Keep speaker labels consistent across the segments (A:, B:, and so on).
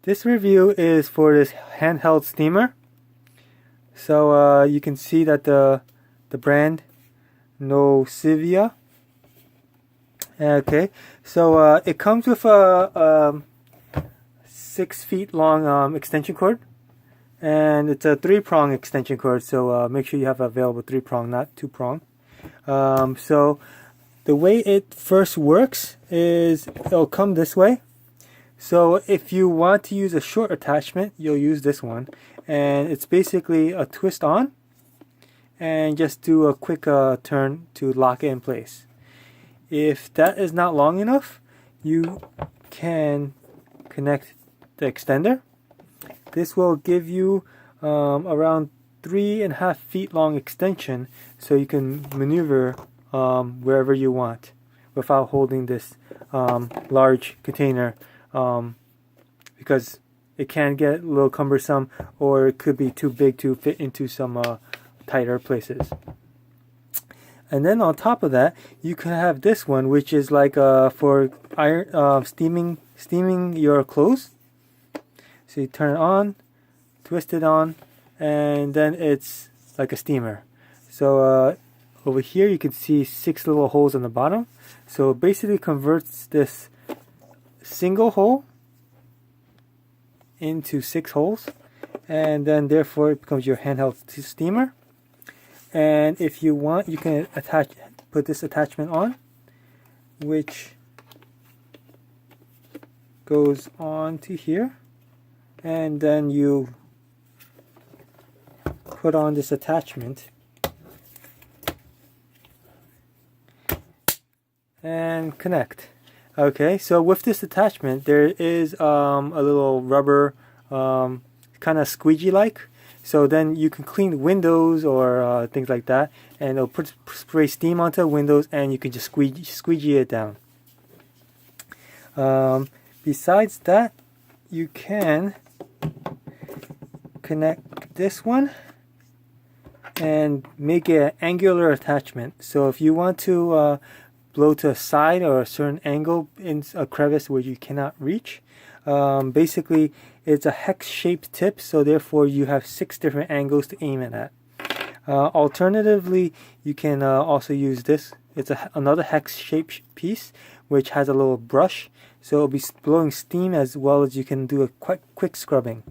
A: This review is for this handheld steamer. So you can see that the brand NOSIVA. Okay, so it comes with a 6 feet long extension cord, and it's a 3-prong extension cord. So make sure you have available 3-prong, not 2-prong. So the way it first works is it'll come this way. So if you want to use a short attachment, you'll use this one, and it's basically a twist on and just do a quick turn to lock it in place. If that is not long enough, you can connect the extender. This will give you around 3.5 feet long extension, so you can maneuver wherever you want without holding this large container, because it can get a little cumbersome, or it could be too big to fit into some tighter places. And then on top of that, you can have this one, which is like for steaming your clothes. So you turn it on, twist it on, and then it's like a steamer. So over here you can see 6 little holes on the bottom. So it basically converts this single hole into 6 holes, and then therefore it becomes your handheld steamer. And if you want, you can put this attachment on, which goes on to here, and then you put on this attachment and connect. Okay, so with this attachment, there is a little rubber, kind of squeegee like. So then you can clean windows or things like that, and it'll spray steam onto windows, and you can just squeegee it down. Besides that, you can connect this one and make it an angular attachment. So if you want to blow to a side or a certain angle in a crevice where you cannot reach, basically it's a hex-shaped tip, so therefore you have 6 different angles to aim it at. Alternatively, you can also use this. It's another hex-shaped piece which has a little brush, so it'll be blowing steam as well as you can do a quick scrubbing.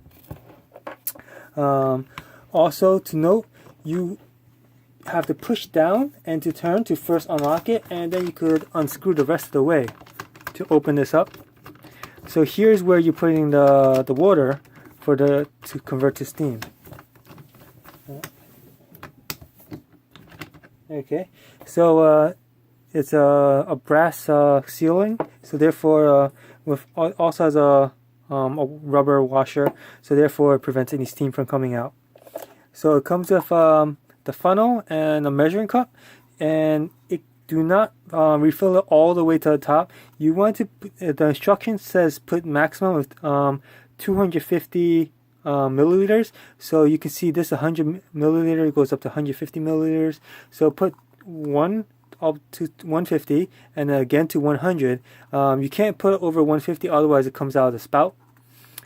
A: Also to note, you have to push down and to turn to first unlock it, and then you could unscrew the rest of the way to open this up. So here's where you're putting the water to convert to steam. Okay, so it's a brass sealing, so therefore also has a rubber washer, so therefore it prevents any steam from coming out. So it comes with the funnel and a measuring cup, and do not refill it all the way to the top. You want to, the instruction says put maximum of 250 milliliters. So you can see this 100 milliliter goes up to 150 milliliters. So put 1 up to 150 and then again to 100. You can't put it over 150, otherwise it comes out of the spout.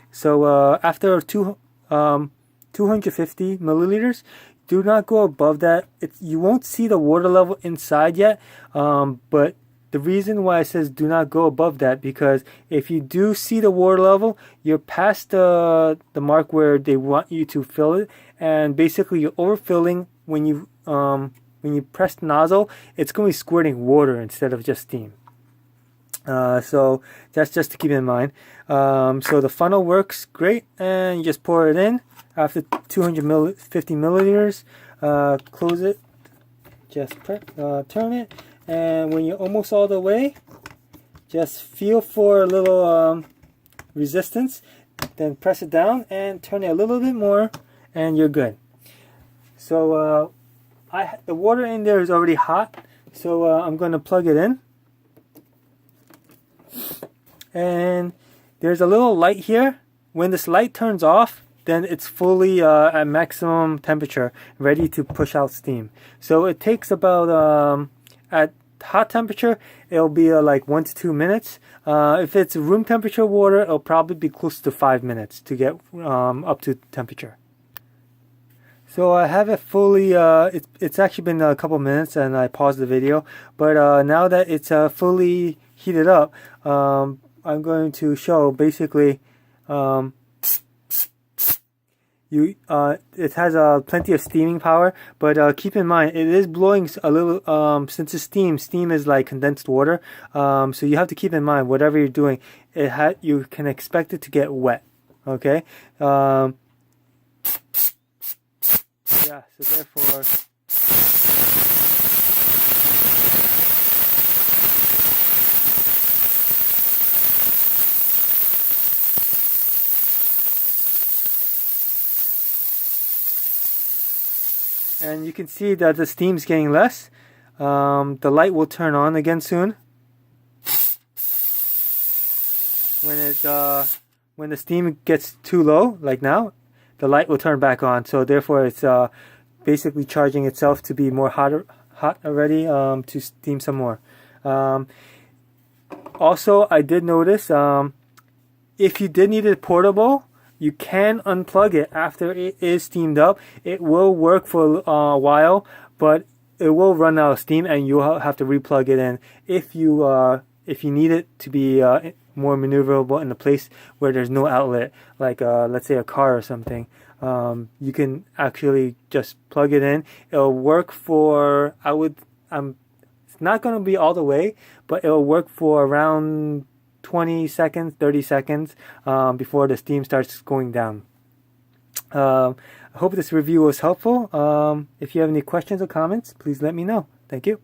A: So after 250 milliliters, do not go above that. You won't see the water level inside yet, but the reason why it says do not go above that, because if you do see the water level, you're past the mark where they want you to fill it, and basically you're overfilling. When you press the nozzle, it's going to be squirting water instead of just steam. So that's just to keep in mind. So the funnel works great, and you just pour it in. After 250 milliliters, close it, just turn it, and when you're almost all the way, just feel for a little resistance, then press it down and turn it a little bit more, and you're good. So the water in there is already hot, so I'm going to plug it in. And there's a little light here. When this light turns off, then it's fully at maximum temperature, ready to push out steam. So it takes about, at hot temperature, it'll be like 1 to 2 minutes. If it's room temperature water, it'll probably be close to 5 minutes to get up to temperature. So I have it fully, it's actually been a couple minutes and I paused the video, but now that it's fully heated up, I'm going to show basically, it has plenty of steaming power, but keep in mind it is blowing a little, since it's steam is like condensed water, so you have to keep in mind whatever you're doing, you can expect it to get wet, okay? Yeah, so therefore, and you can see that the steam's getting less. The light will turn on again soon. When the steam gets too low, like now, the light will turn back on. So therefore, it's basically charging itself to be more hot already, to steam some more. Also, I did notice if you did need it portable, you can unplug it after it is steamed up. It will work for a while, but it will run out of steam, and you'll have to replug it in if you need it to be more maneuverable in a place where there's no outlet, like let's say a car or something. You can actually just plug it in. It'll work for, it's not going to be all the way, but it'll work for around 20 seconds, 30 seconds before the steam starts going down. I hope this review was helpful. If you have any questions or comments, please let me know. Thank you.